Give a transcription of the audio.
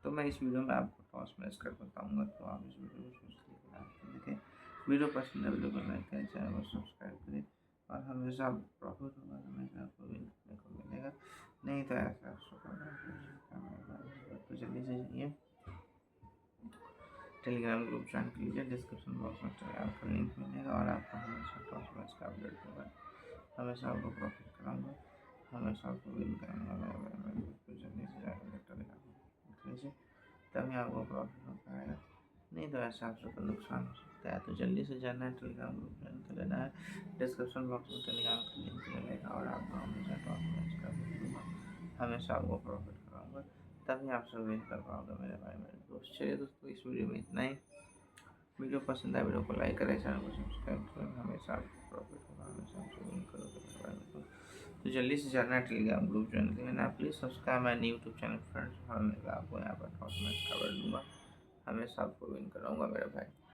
तो मैं इस वीडियो में आपको टॉस मैच कर बताऊँगा, तो आप इस वीडियो को सोच देखें। वीडियो पसंद है, वीडियो को लाइक करें, चैनल को सब्सक्राइब करें और हमेशा प्रॉफिट होगा, हमेशा आपको विन करने को मिलेगा। नहीं तो ऐसा तो जल्दी से जाइए टेलीग्राम ग्रुप ज्वाइन कर लीजिए। डिस्क्रिप्शन बॉक्स में टेलीग्राम का लिंक मिलेगा और आपको हमेशा टॉस मैच का अपडेट होगा। हमेशा आपको प्रॉफिट कराऊंगा, हमेशा आपको विन कराऊंगा। तो जल्दी से जाकर टेलीग्राम देख लीजिए, तभी आपको प्रॉफिट हो पाएगा। नहीं तो ऐसा आपको नुकसान हो सकता है। तो जल्दी से जाना है, टेलीग्राम ग्रुप ज्वाइन कर लेना है। डिस्क्रिप्शन बॉक्स में टेलीग्राम का लिंक मिलेगा और आपको हमेशा टॉस मैच का अपडेट दूंगा, हमेशा आपको प्रॉफिट कराऊंगा, तभी आप सब विन कर पाओगे मेरे भाई मेरे दोस्त। चलिए दोस्तों, इस वीडियो में इतना ही। वीडियो पसंद आए वीडियो को लाइक करें, चैनल को सब्सक्राइब करें, हमेशा आपको प्रॉफिट होगा, हमेशा आपसे विन करोगे मेरे भाई मेरे दोस्त। तो जल्दी से जाना है, टेलीग्राम ग्रुप ज्वाइन कर लेना। Please subscribe my YouTube channel friends, और मैं आपको यहाँ पर टॉस मैच खबर दूंगा, हमेशा आपको विन कराऊंगा मेरे भाई।